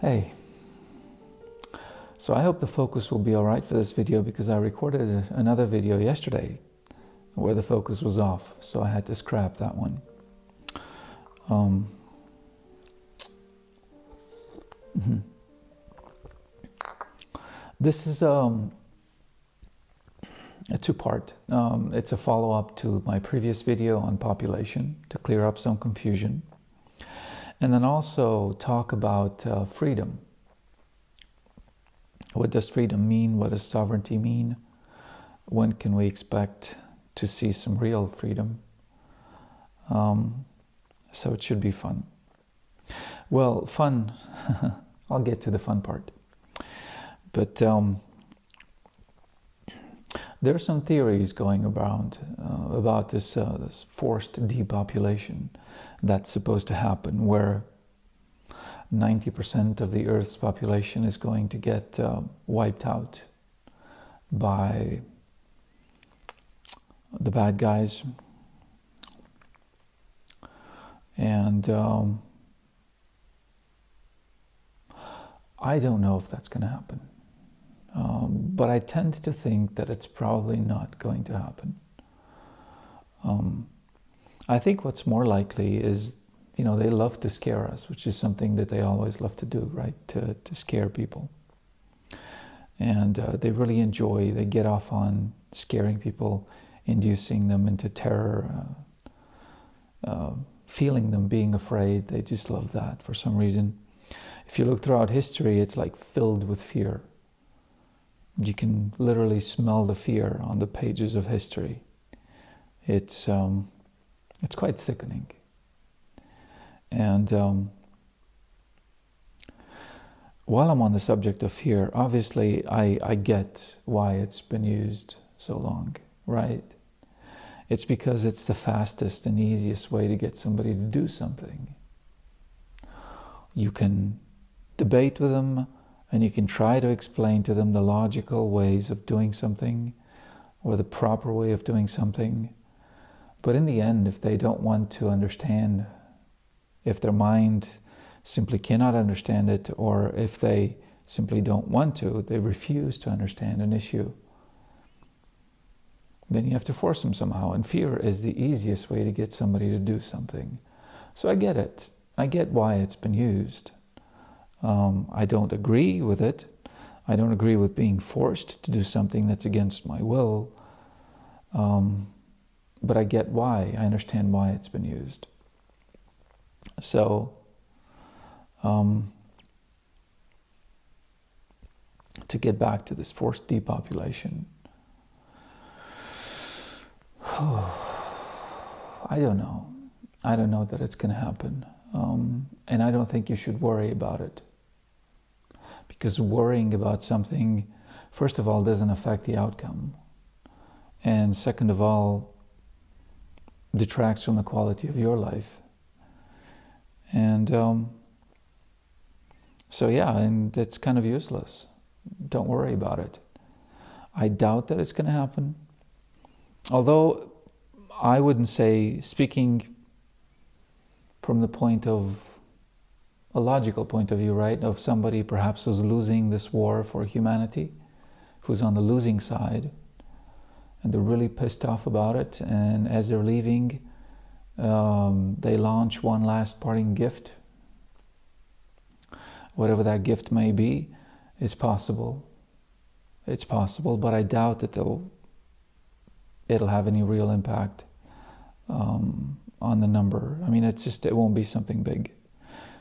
Hey, so I hope the focus will be alright for this video because I recorded another video yesterday where the focus was off, so I had to scrap that one. This is a two-part. It's a follow-up to my previous video on population to clear up some confusion. And then also talk about freedom. What does freedom mean? What does sovereignty mean? When can we expect to see some real freedom? So it should be fun. Well, fun, I'll get to the fun part. But there are some theories going around about this forced depopulation that's supposed to happen, where 90% of the Earth's population is going to get wiped out by the bad guys. And I don't know if that's going to happen. But I tend to think that it's probably not going to happen. I think what's more likely is, they love to scare us, which is something that they always love to do, right? To scare people. And they really enjoy, they get off on scaring people, inducing them into terror, feeling them being afraid. They just love that for some reason. If you look throughout history, it's like filled with fear. You can literally smell the fear on the pages of history. It's quite sickening. And while I'm on the subject of fear, obviously I get why it's been used so long, right? It's because it's the fastest and easiest way to get somebody to do something. You can debate with them, and you can try to explain to them the logical ways of doing something or the proper way of doing something. But in the end, if they don't want to understand, if their mind simply cannot understand it, or if they simply don't want to, they refuse to understand an issue, then you have to force them somehow. And fear is the easiest way to get somebody to do something. So I get it. I get why it's been used. I don't agree with it. I don't agree with being forced to do something that's against my will. But I get why. I understand why it's been used. So, to get back to this forced depopulation, I don't know. I don't know that it's going to happen. And I don't think you should worry about it. Because worrying about something, first of all, doesn't affect the outcome. And second of all, detracts from the quality of your life. And so yeah, and it's kind of useless. Don't worry about it. I doubt that it's going to happen. Although I wouldn't say, speaking from the point of a logical point of view, right, of somebody perhaps who's losing this war for humanity, who's on the losing side, and they're really pissed off about it, and as they're leaving, they launch one last parting gift. Whatever that gift may be, is possible. It's possible, but I doubt that it'll have any real impact on the number. I mean, it won't be something big.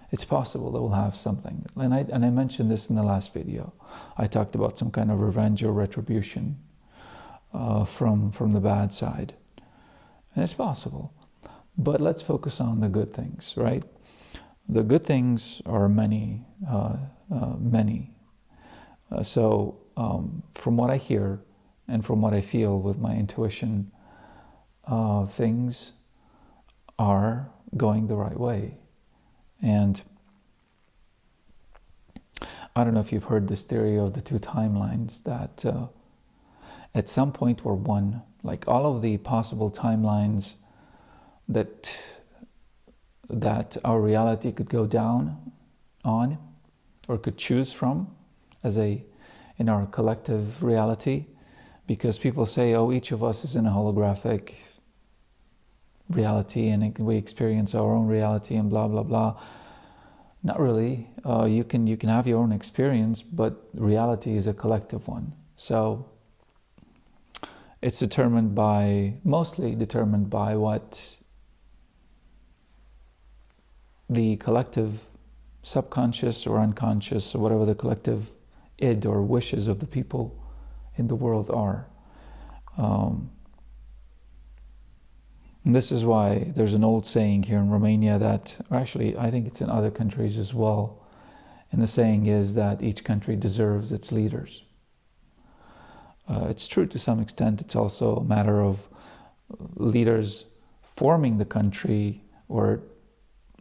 It's possible that we'll have something. And I mentioned this in the last video. I talked about some kind of revenge or retribution from the bad side. And it's possible. But let's focus on the good things, right? The good things are many, many. So from what I hear and from what I feel with my intuition, things are going the right way. And I don't know if you've heard this theory of the two timelines, that at some point we're one. Like all of the possible timelines that our reality could go down on, or could choose from in our collective reality, because people say, oh, each of us is in a holographic reality and we experience our own reality and blah, blah, blah. Not really. You can have your own experience, but reality is a collective one. So it's mostly determined by what the collective subconscious or unconscious, or whatever the collective id or wishes of the people in the world are. And this is why there's an old saying here in Romania that, or actually I think it's in other countries as well, and the saying is that each country deserves its leaders. It's true to some extent. It's also a matter of leaders forming the country or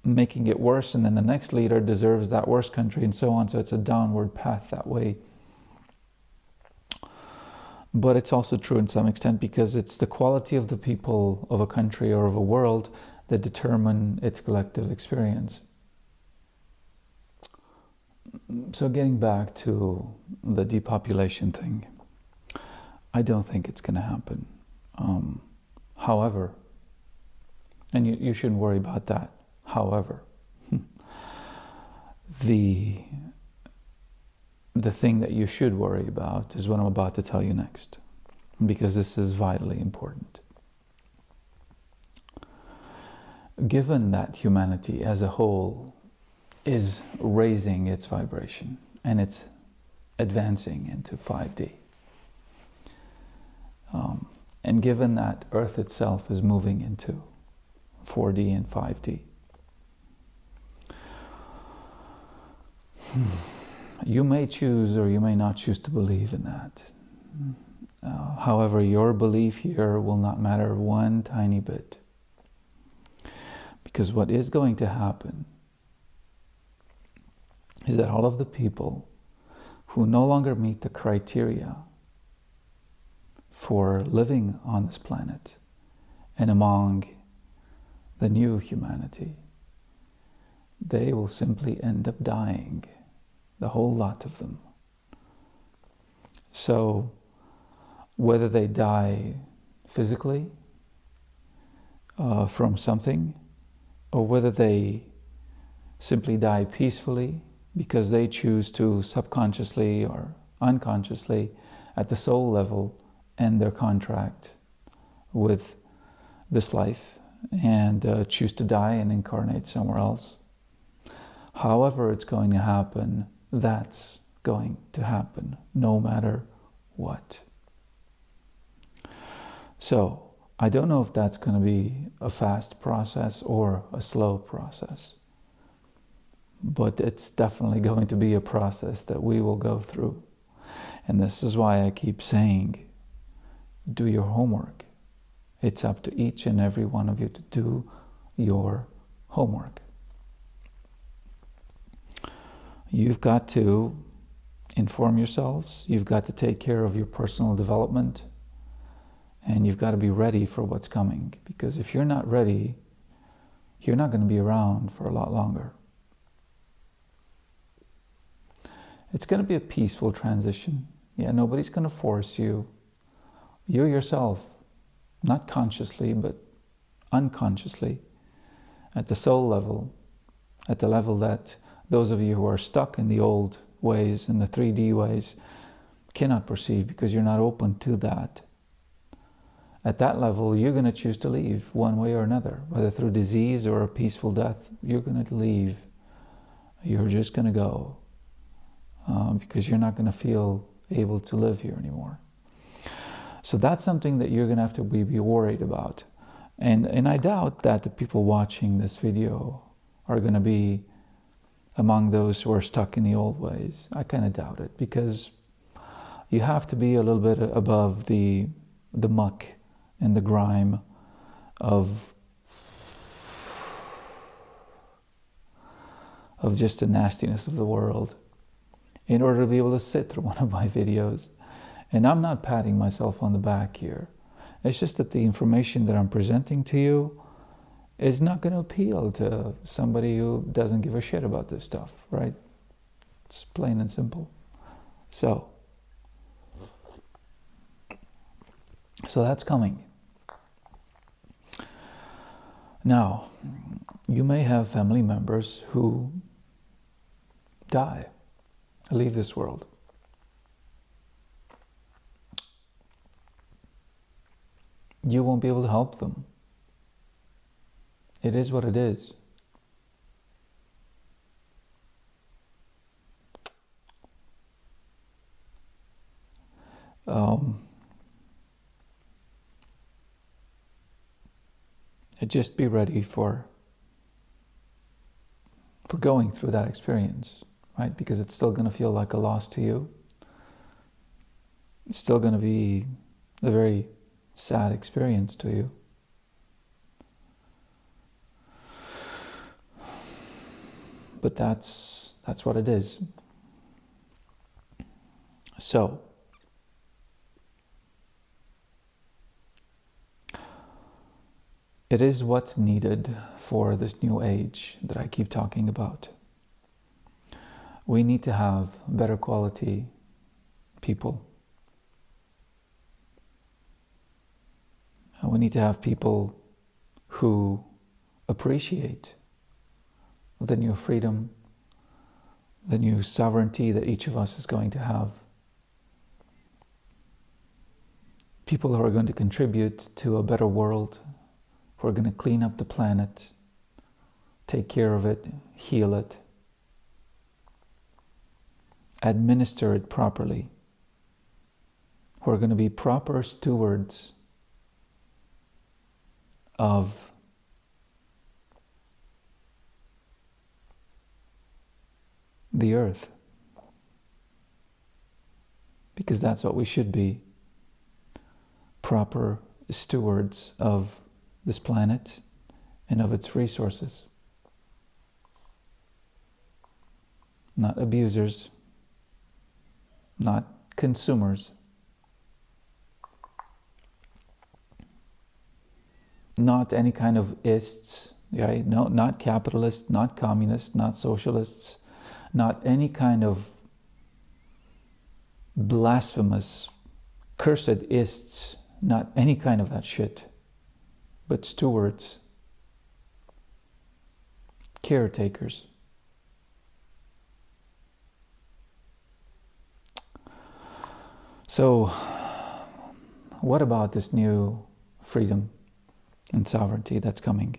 making it worse, and then the next leader deserves that worse country, and so on. So it's a downward path that way. But it's also true in some extent, because it's the quality of the people of a country or of a world that determine its collective experience. So getting back to the depopulation thing, I don't think it's going to happen. However, and you shouldn't worry about that. However, the thing that you should worry about is what I'm about to tell you next, because this is vitally important. Given that humanity as a whole is raising its vibration and it's advancing into 5D, and given that Earth itself is moving into 4D and 5D, you may choose or you may not choose to believe in that. However, your belief here will not matter one tiny bit. Because what is going to happen is that all of the people who no longer meet the criteria for living on this planet and among the new humanity, they will simply end up dying. The whole lot of them. So, whether they die physically from something, or whether they simply die peacefully because they choose to subconsciously or unconsciously at the soul level end their contract with this life and choose to die and incarnate somewhere else. However it's going to happen, that's going to happen, no matter what. So, I don't know if that's going to be a fast process or a slow process. But it's definitely going to be a process that we will go through. And this is why I keep saying, do your homework. It's up to each and every one of you to do your homework. You've got to inform yourselves. You've got to take care of your personal development. And you've got to be ready for what's coming. Because if you're not ready, you're not going to be around for a lot longer. It's going to be a peaceful transition. Yeah, nobody's going to force you. You yourself, not consciously, but unconsciously, at the soul level, at the level that those of you who are stuck in the old ways, in the 3D ways, cannot perceive because you're not open to that. At that level, you're going to choose to leave one way or another, whether through disease or a peaceful death. You're going to leave. You're just going to go because you're not going to feel able to live here anymore. So that's something that you're going to have to be worried about. And I doubt that the people watching this video are going to be among those who are stuck in the old ways. I kind of doubt it, because you have to be a little bit above the muck and the grime of just the nastiness of the world in order to be able to sit through one of my videos. And I'm not patting myself on the back here. It's just that the information that I'm presenting to you is not going to appeal to somebody who doesn't give a shit about this stuff, right? It's plain and simple. So that's coming. Now, you may have family members who die, leave this world. You won't be able to help them. It is what it is. Just be ready for going through that experience, right? Because it's still going to feel like a loss to you. It's still going to be a very sad experience to you. But that's what it is. So, it is what's needed for this new age that I keep talking about. We need to have better quality people. We need to have people who appreciate the new freedom, the new sovereignty that each of us is going to have. People who are going to contribute to a better world, who are going to clean up the planet, take care of it, heal it, administer it properly, who are going to be proper stewards of the earth. Because that's what we should be, proper stewards of this planet and of its resources. Not abusers, not consumers, not any kind of ists, right? No, not capitalists, not communists, not socialists, not any kind of blasphemous, cursed ists, not any kind of that shit, but stewards, caretakers. So, what about this new freedom and sovereignty that's coming?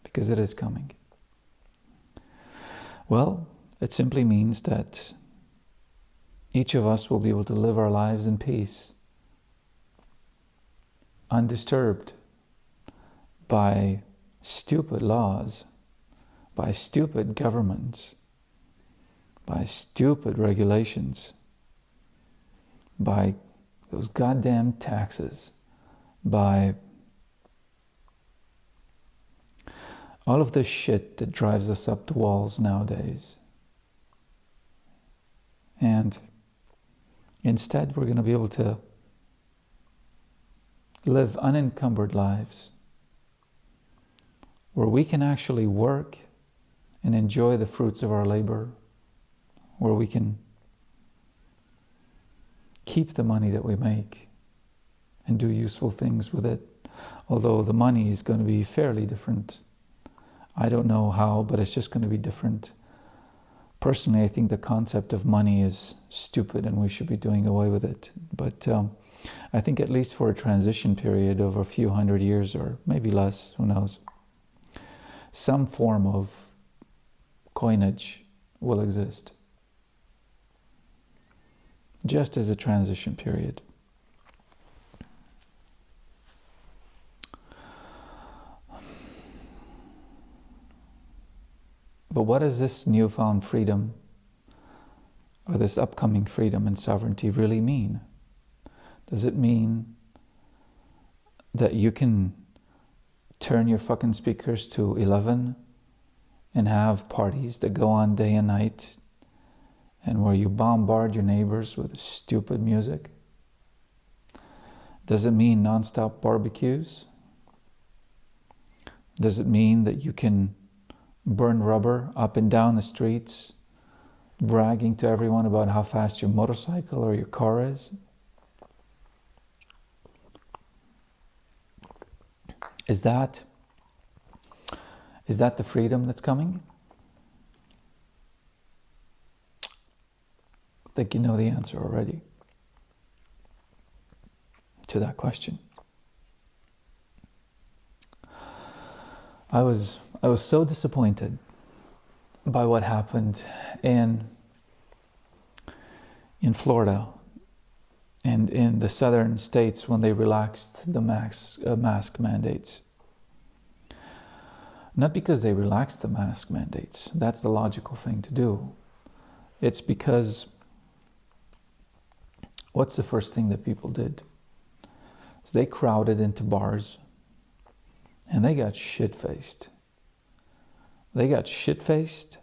Because it is coming. Well, it simply means that each of us will be able to live our lives in peace, undisturbed by stupid laws, by stupid governments, by stupid regulations, by those goddamn taxes, by all of this shit that drives us up the walls nowadays. And instead, we're going to be able to live unencumbered lives where we can actually work and enjoy the fruits of our labor, where we can keep the money that we make and do useful things with it. Although the money is going to be fairly different. I don't know how, but it's just going to be different. Personally, I think the concept of money is stupid and we should be doing away with it. But I think at least for a transition period of a few hundred years or maybe less, who knows, some form of coinage will exist. Just as a transition period. But what does this newfound freedom or this upcoming freedom and sovereignty really mean? Does it mean that you can turn your fucking speakers to 11 and have parties that go on day and night and where you bombard your neighbors with stupid music? Does it mean non-stop barbecues? Does it mean that you can burn rubber up and down the streets bragging to everyone about how fast your motorcycle or your car is? Is that the freedom that's coming? I think you know the answer already to that question. I was so disappointed by what happened in Florida and in the southern states when they relaxed the mask mandates. Not because they relaxed the mask mandates. That's the logical thing to do. It's because what's the first thing that people did? Is they crowded into bars and they got shit-faced. They got shit-faced,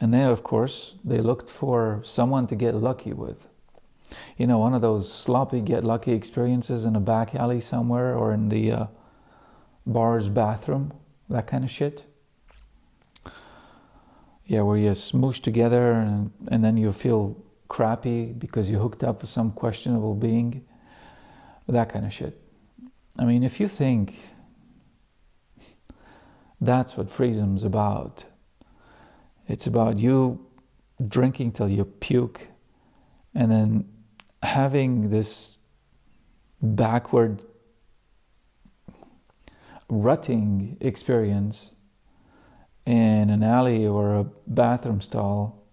and then, of course, they looked for someone to get lucky with. You know, one of those sloppy get-lucky experiences in a back alley somewhere or in the bar's bathroom, that kind of shit. Yeah, where you smoosh together and then you feel crappy because you hooked up with some questionable being. That kind of shit. I mean, if you think that's what freedom's about, it's about you drinking till you puke and then having this backward rutting experience in an alley or a bathroom stall.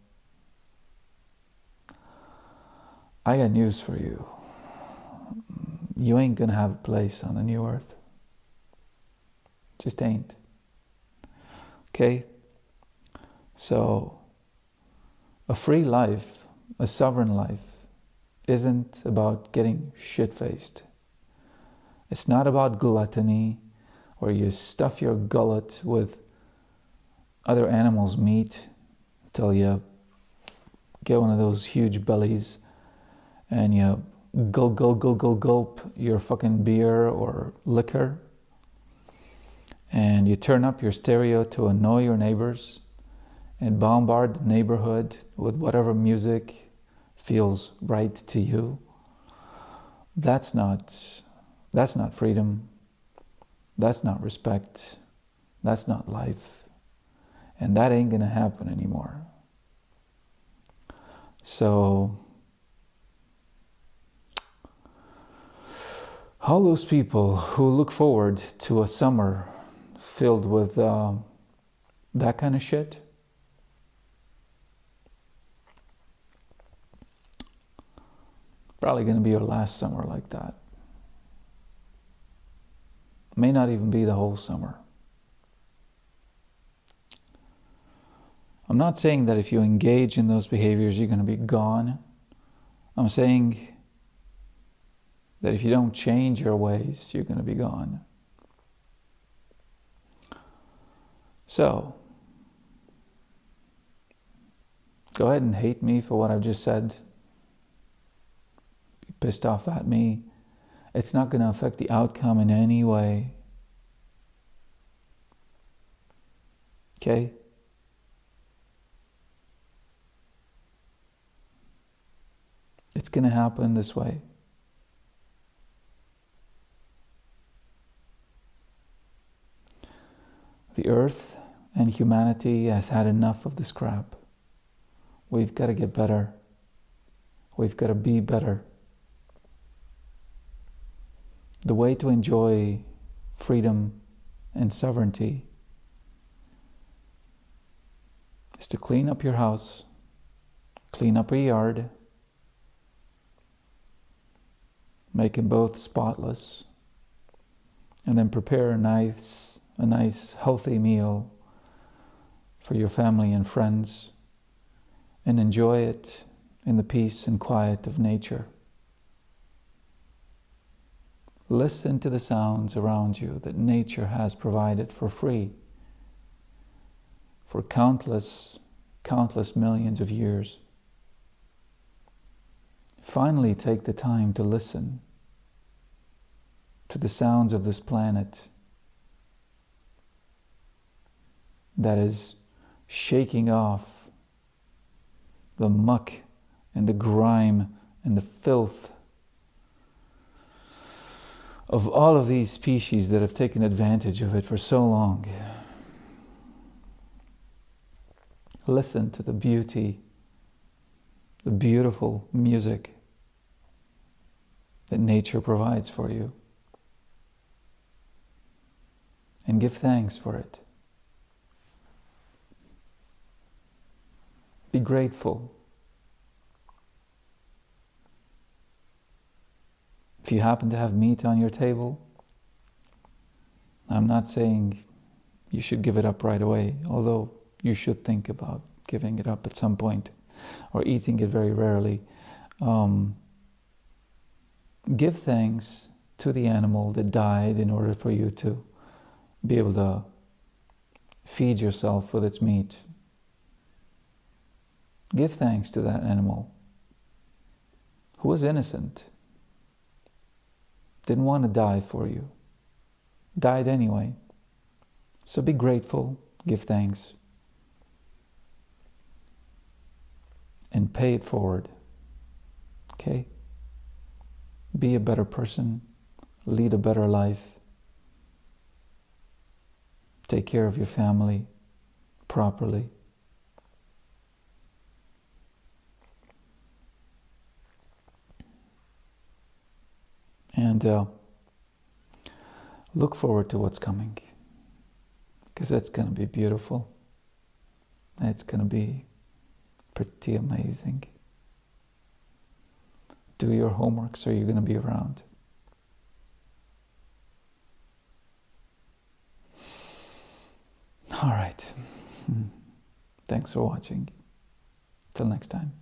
I got news for you. You ain't gonna have a place on the new earth. Just ain't. Okay? So, a free life, a sovereign life, isn't about getting shit-faced. It's not about gluttony, where you stuff your gullet with other animals' meat till you get one of those huge bellies and you gulp your fucking beer or liquor, and you turn up your stereo to annoy your neighbors and bombard the neighborhood with whatever music feels right to you. That's not freedom. That's not respect. That's not life. And that ain't gonna happen anymore. So, all those people who look forward to a summer filled with that kind of shit, probably going to be your last summer like that. May not even be the whole summer. I'm not saying that if you engage in those behaviors, you're going to be gone. I'm saying that if you don't change your ways, you're going to be gone. So, go ahead and hate me for what I've just said. Be pissed off at me. It's not going to affect the outcome in any way. Okay? It's going to happen this way. The earth and humanity has had enough of this crap. We've got to get better. We've got to be better. The way to enjoy freedom and sovereignty is to clean up your house, clean up your yard, make them both spotless, and then prepare a nice healthy meal for your family and friends, and enjoy it in the peace and quiet of nature. Listen to the sounds around you that nature has provided for free for countless millions of years. Finally, take the time to listen to the sounds of this planet that is shaking off the muck and the grime and the filth of all of these species that have taken advantage of it for so long. Listen to the beauty, the beautiful music that nature provides for you, and give thanks for it. Be grateful. If you happen to have meat on your table, I'm not saying you should give it up right away, although you should think about giving it up at some point, or eating it very rarely. Give thanks to the animal that died in order for you to be able to feed yourself with its meat. Give thanks to that animal who was innocent, didn't want to die for you, died anyway. So be grateful, give thanks, and pay it forward. Okay? Be a better person, lead a better life, take care of your family properly. And look forward to what's coming, because that's going to be beautiful. It's going to be pretty amazing. Do your homework so you're going to be around. All right. Thanks for watching. Till next time.